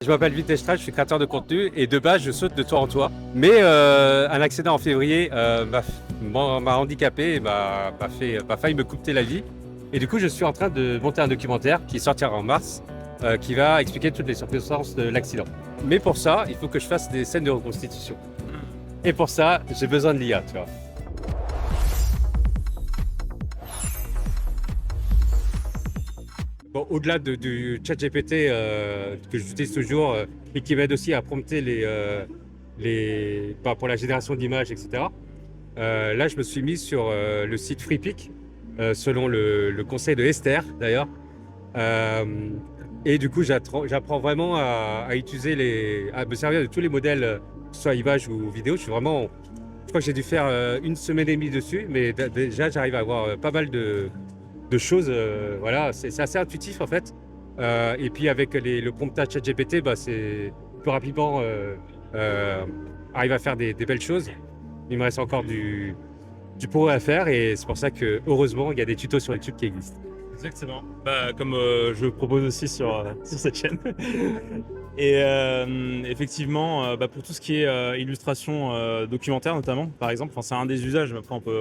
Je m'appelle Vitestra, je suis créateur de contenu et de base je saute de toit en toit. Mais un accident en février m'a handicapé et m'a failli me coûter la vie. Et du coup je suis en train de monter un documentaire qui sortira en mars qui va expliquer toutes les circonstances de l'accident. Mais pour ça, il faut que je fasse des scènes de reconstitution. Et pour ça, j'ai besoin de l'IA, tu vois. Bon, au-delà du chat GPT que j'utilise toujours et qui m'aide aussi à prompter pour la génération d'images, etc. Là, je me suis mis sur le site FreePic, selon le conseil de Esther d'ailleurs. Et du coup, j'apprends vraiment à utiliser à me servir de tous les modèles, que ce soit images ou vidéo. Je crois que j'ai dû faire 1 semaine et demie dessus, mais déjà, j'arrive à avoir pas mal de choses. Voilà, c'est assez intuitif en fait. Et puis avec le promptage ChatGPT, c'est plus rapidement arrive à faire des belles choses. Il me reste encore du progrès à faire et c'est pour ça que heureusement il y a des tutos sur YouTube qui existent. Exactement. Comme je le propose aussi sur cette chaîne. Et effectivement, pour tout ce qui est illustration documentaire notamment, par exemple, c'est un des usages. Mais après, on peut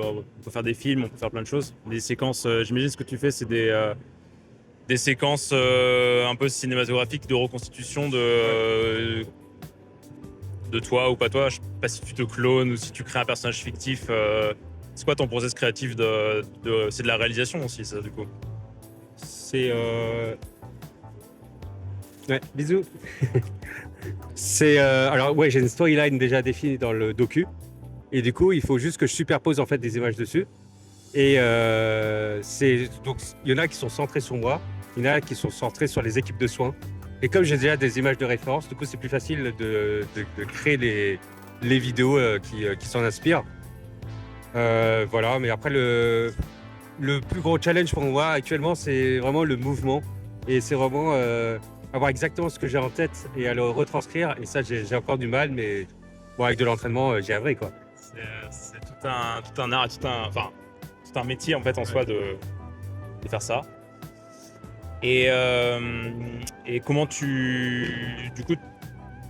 faire des films, on peut faire plein de choses. Des séquences, j'imagine ce que tu fais, c'est des séquences un peu cinématographiques de reconstitution de toi ou pas toi. Je sais pas si tu te clones ou si tu crées un personnage fictif. C'est quoi ton process créatif c'est de la réalisation aussi, ça, du coup? C'est ouais, bisous. Alors ouais, j'ai une storyline déjà définie dans le docu et du coup il faut juste que je superpose en fait des images dessus et donc il y en a qui sont centrés sur moi, il y en a qui sont centrés sur les équipes de soins et comme j'ai déjà des images de référence, du coup c'est plus facile de créer les vidéos qui s'en inspirent. Voilà, mais après le plus gros challenge pour moi actuellement, c'est vraiment le mouvement. Et c'est vraiment avoir exactement ce que j'ai en tête et à le retranscrire. Et ça, j'ai encore du mal, mais bon, avec de l'entraînement, j'y arriverai, quoi. C'est tout un art, tout un métier en fait en soi de faire ça. Et comment du coup,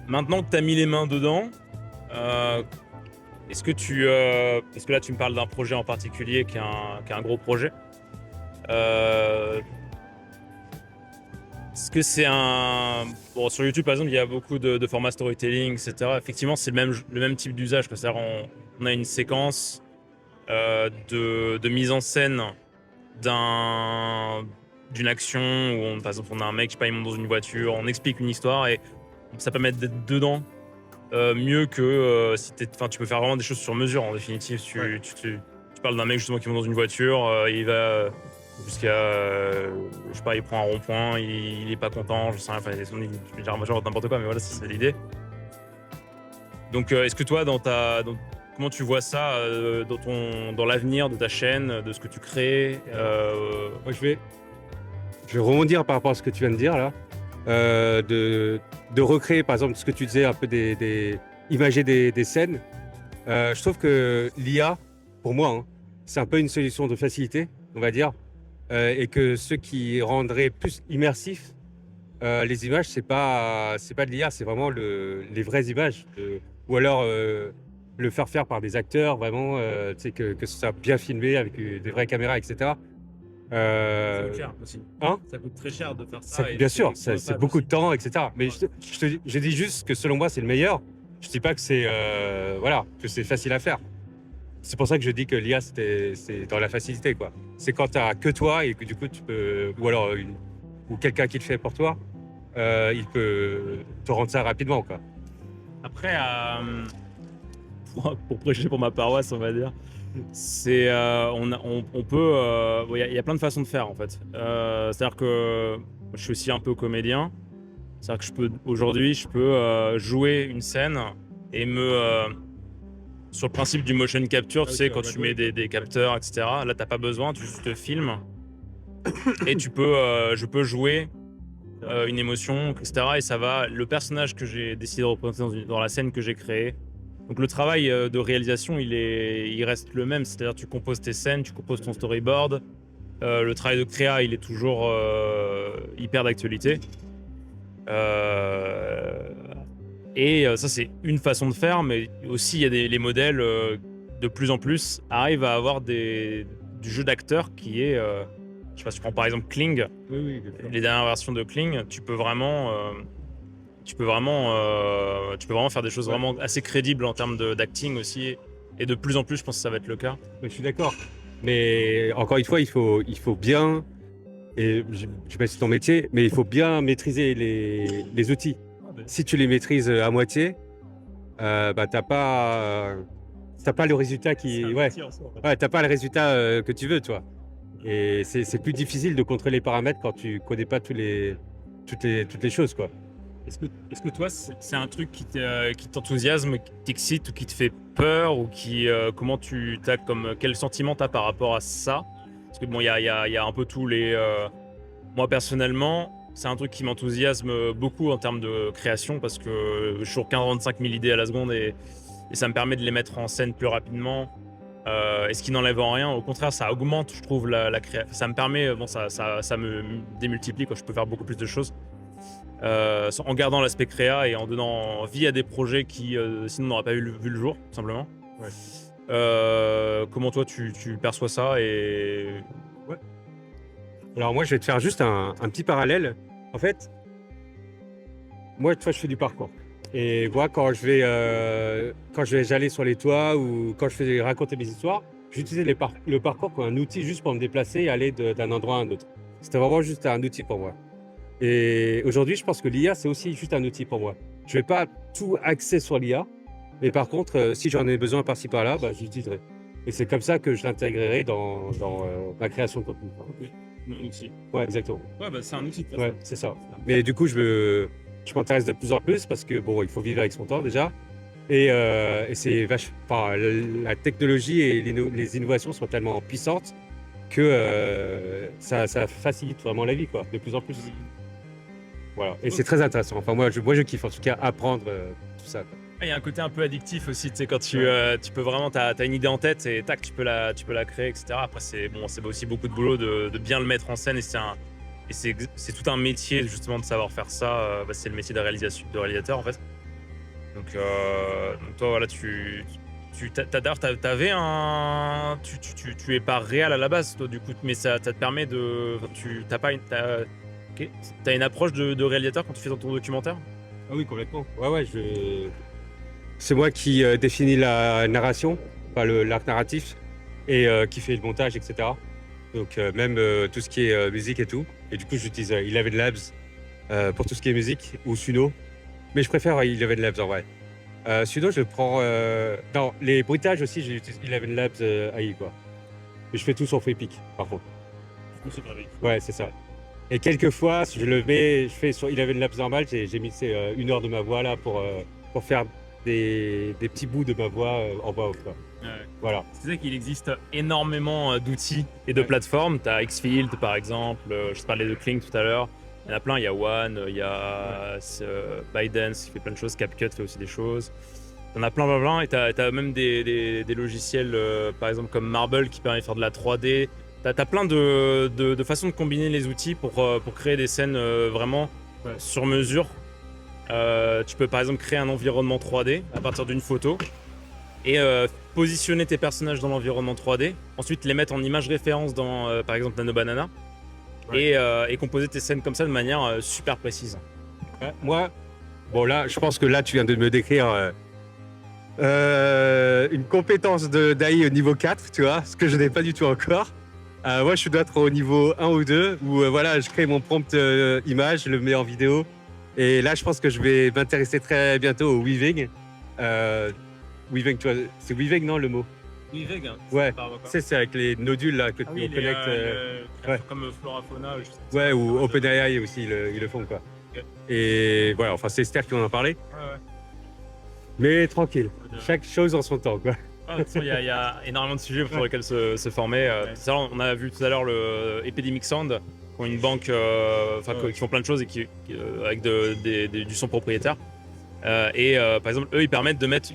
maintenant que tu as mis les mains dedans, est-ce que parce que là tu me parles d'un projet en particulier qui est un gros projet, est-ce que c'est sur YouTube par exemple il y a beaucoup de formats storytelling, etc. Effectivement c'est le même type d'usage, c'est-à-dire on a une séquence de mise en scène d'une action où par exemple on a un mec, je sais pas, il monte dans une voiture, on explique une histoire et ça permet d'être dedans mieux que si tu peux faire vraiment des choses sur mesure en définitive. Tu parles d'un mec justement qui monte dans une voiture, il va jusqu'à je sais pas, il prend un rond-point, il est pas content, je sais rien, je vais dire n'importe quoi, mais voilà, c'est l'idée. Donc est-ce que toi comment tu vois ça dans l'avenir de ta chaîne, de ce que tu crées? Moi, je vais rebondir par rapport à ce que tu viens de dire là. De recréer par exemple ce que tu disais, un peu imager des scènes. Je trouve que l'IA, pour moi, hein, c'est un peu une solution de facilité, on va dire, et que ce qui rendrait plus immersif les images, c'est pas de l'IA, c'est vraiment les vraies images, ou alors le faire par des acteurs, vraiment, que ce soit bien filmé avec des vraies caméras, etc. Ça coûte cher aussi. Hein? Ça coûte très cher de faire ça. Bien sûr, c'est beaucoup de temps, etc. Mais je dis juste que selon moi, c'est le meilleur. Je dis pas que que c'est facile à faire. C'est pour ça que je dis que l'IA, c'est dans la facilité, quoi. C'est quand tu n'as que toi et que du coup, tu peux, ou alors ou quelqu'un qui le fait pour toi, il peut te rendre ça rapidement, quoi. Après, pour prêcher pour ma paroisse, on va dire, c'est on peut il y a plein de façons de faire en fait. C'est-à-dire que je suis aussi un peu comédien. C'est-à-dire que aujourd'hui je peux jouer une scène et sur le principe du motion capture, tu sais, quand tu mets des capteurs, etc. Là, t'as pas besoin, tu juste te filmes et je peux jouer une émotion, etc. Et ça va, le personnage que j'ai décidé de représenter dans la scène que j'ai créée. Donc le travail de réalisation, il reste le même. C'est-à-dire tu composes tes scènes, tu composes ton storyboard. Le travail de créa, il est toujours hyper d'actualité. Ça, c'est une façon de faire, mais aussi il y a les modèles de plus en plus arrivent à avoir du jeu d'acteur qui est, je sais pas, si tu prends par exemple Kling, Oui. les dernières versions de Kling, tu peux vraiment faire des choses vraiment assez crédibles en termes d'acting aussi. Et de plus en plus, je pense que ça va être le cas. Je suis d'accord. Mais encore une fois, il faut bien, et je sais pas si c'est ton métier, mais il faut bien maîtriser les outils. Si tu les maîtrises à moitié, bah t'as pas le résultat t'as pas le résultat que tu veux, toi. Et c'est plus difficile de contrôler les paramètres quand tu connais pas toutes les choses, quoi. Est-ce que toi, c'est un truc qui t'enthousiasme, qui t'excite ou qui te fait peur ou comment quel sentiment t'as par rapport à ça? Parce que bon, il y a un peu tous les. Moi personnellement, c'est un truc qui m'enthousiasme beaucoup en termes de création parce que je suis 45 000 idées à la seconde et ça me permet de les mettre en scène plus rapidement. Et ce qui n'enlève en rien, au contraire, ça augmente, je trouve, la création. Ça me permet, ça me démultiplie, quoi. Je peux faire beaucoup plus de choses. En gardant l'aspect créa et en donnant vie à des projets qui sinon n'auraient pas vu le jour, tout simplement. Comment toi tu perçois ça Alors moi, je vais te faire juste un petit parallèle. En fait, moi, tu vois, je fais du parcours. Et moi, quand j'allais sur les toits ou quand je faisais raconter mes histoires, j'utilisais le parcours comme un outil juste pour me déplacer et aller d'un endroit à un autre. C'était vraiment juste un outil pour moi. Et aujourd'hui, je pense que l'IA, c'est aussi juste un outil pour moi. Je ne vais pas tout axer sur l'IA, mais par contre, si j'en ai besoin par-ci par-là, bah, je l'utiliserai. Et c'est comme ça que je l'intégrerai dans ma création de contenu. Un outil. Ouais, exactement. Ouais, bah c'est un outil. Ouais, c'est ça. Mais du coup, je m'intéresse de plus en plus parce que bon, il faut vivre avec son temps déjà. Et c'est la technologie et les innovations sont tellement puissantes que ça facilite vraiment la vie, quoi, de plus en plus. Voilà. Et c'est très intéressant. Enfin, moi, je kiffe en tout cas apprendre tout ça, quoi. Il y a un côté un peu addictif aussi, tu sais, quand tu peux vraiment, t'as une idée en tête et tac, tu peux la créer, etc. Après, c'est aussi beaucoup de boulot de bien le mettre en scène et c'est tout un métier justement de savoir faire ça. C'est le métier de réalisateur en fait. Donc toi, voilà, tu es pas réel à la base, toi, du coup, mais ça te permet t'as une approche de réalisateur quand tu fais ton documentaire? Ah oui, complètement. Ouais, c'est moi qui définis la narration, enfin l'arc narratif, et qui fait le montage, etc. Donc même tout ce qui est musique et tout. Et du coup, j'utilise Eleven Labs pour tout ce qui est musique, ou Suno. Mais je préfère Eleven Labs en vrai. Suno, je prends... Non, les bruitages aussi, j'utilise Eleven Labs AI, quoi. Mais je fais tout sur FreePic, par contre. Ouais, c'est ça. Et quelquefois, si je fais sur Eleven Labs normal, j'ai mixé 1 heure de ma voix là pour faire des petits bouts de ma voix en voix off, quoi. Ouais. Voilà. C'est vrai qu'il existe énormément d'outils et de plateformes. Tu as Xfield par exemple, je te parlais de Kling tout à l'heure. Il y en a plein, il y a One, il y a ByteDance qui fait plein de choses, CapCut fait aussi des choses. Il y en a plein et tu as même des logiciels par exemple comme Marble qui permet de faire de la 3D. T'as plein de façons de combiner les outils pour créer des scènes vraiment sur mesure. Tu peux par exemple créer un environnement 3D à partir d'une photo et positionner tes personnages dans l'environnement 3D, ensuite les mettre en image référence dans par exemple Nano Banana et composer tes scènes comme ça de manière super précise. Moi, bon là, je pense que là tu viens de me décrire une compétence d'AI au niveau 4, tu vois, ce que je n'ai pas du tout encore. Moi, je dois être au niveau 1 ou 2, où voilà, je crée mon prompt image, je le mets en vidéo. Et là, je pense que je vais m'intéresser très bientôt au weaving. Weaving, tu vois, c'est weaving, non, le mot? Weaving, hein, ouais, c'est avec les nodules là, que tu connectes. Comme Flora Fauna. Ouais, ou OpenAI aussi, ils le font, quoi. Okay. Et voilà, enfin, c'est Esther qui en a parlé. Ouais. Mais tranquille, chaque chose en son temps, quoi. Il y a énormément de sujets pour lesquels se former. On a vu tout à l'heure le Epidemic Sound, qui ont une banque, qui font plein de choses et avec du son propriétaire. Par exemple, eux, ils permettent de mettre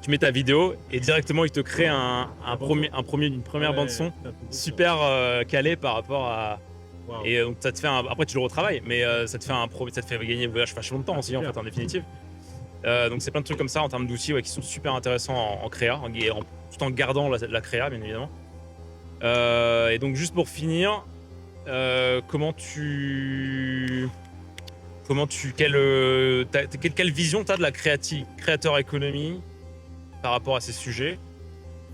tu mets ta vidéo et directement, ils te créent une première bande son super calée par rapport Wow. Et donc ça te fait après tu le retravailles, mais ça te fait gagner vachement de temps aussi en fait en définitive. Donc c'est plein de trucs comme ça en termes d'outils qui sont super intéressants en créa, tout en gardant la créa bien évidemment. Et donc juste pour finir, quelle vision tu as de la créateur économie par rapport à ces sujets?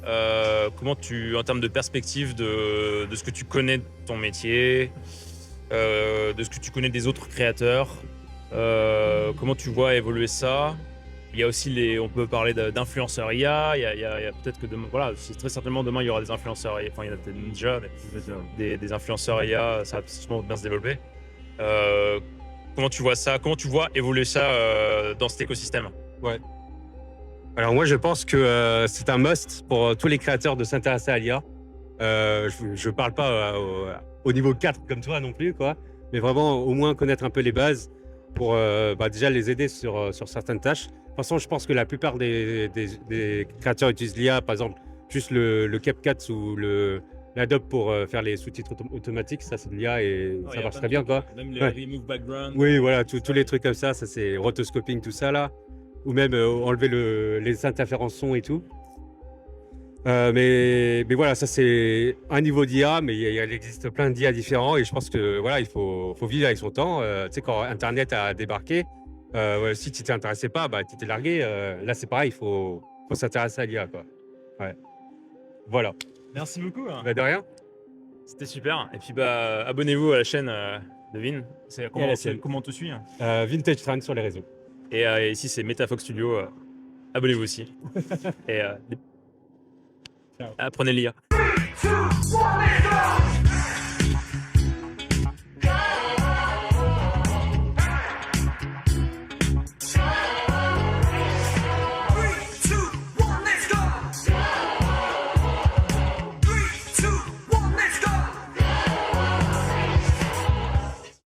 En termes de perspective de ce que tu connais de ton métier, de ce que tu connais des autres créateurs, comment tu vois évoluer ça? Il y a aussi on peut parler d'influenceurs IA, il y a peut-être que demain, voilà, très certainement demain il y aura des influenceurs IA, enfin il y en a peut-être déjà, mais des influenceurs IA, ça va sûrement bien se développer. Comment tu vois ça? Comment tu vois évoluer ça dans cet écosystème? Ouais. Alors moi, je pense que c'est un must pour tous les créateurs de s'intéresser à l'IA. Je parle pas au niveau 4 comme toi non plus, quoi, mais vraiment au moins connaître un peu les bases pour déjà les aider sur certaines tâches. De toute façon, je pense que la plupart des créateurs utilisent l'IA, par exemple, juste le CapCut ou l'Adobe pour faire les sous-titres automatiques, ça c'est de l'IA et ça marche très bien, quoi. Même Ouais. remove background. Oui, voilà, tous les trucs comme ça c'est rotoscoping, tout ça là. Ou même enlever les interférences son et tout. Mais voilà, ça c'est un niveau d'IA, mais il existe plein d'IA différents et je pense que voilà, il faut vivre avec son temps. Tu sais, quand Internet a débarqué, si tu t'y intéressais pas, tu étais largué. Là, c'est pareil, il faut s'intéresser à l'IA, quoi. Ouais. Voilà. Merci beaucoup. De rien. C'était super. Et puis abonnez-vous à la chaîne de Vin. Et à la sienne. Comment on te suit? Vintage Trend sur les réseaux. Et ici c'est MetaFox Studio. Abonnez-vous aussi. Et Ciao. apprenez l'IA.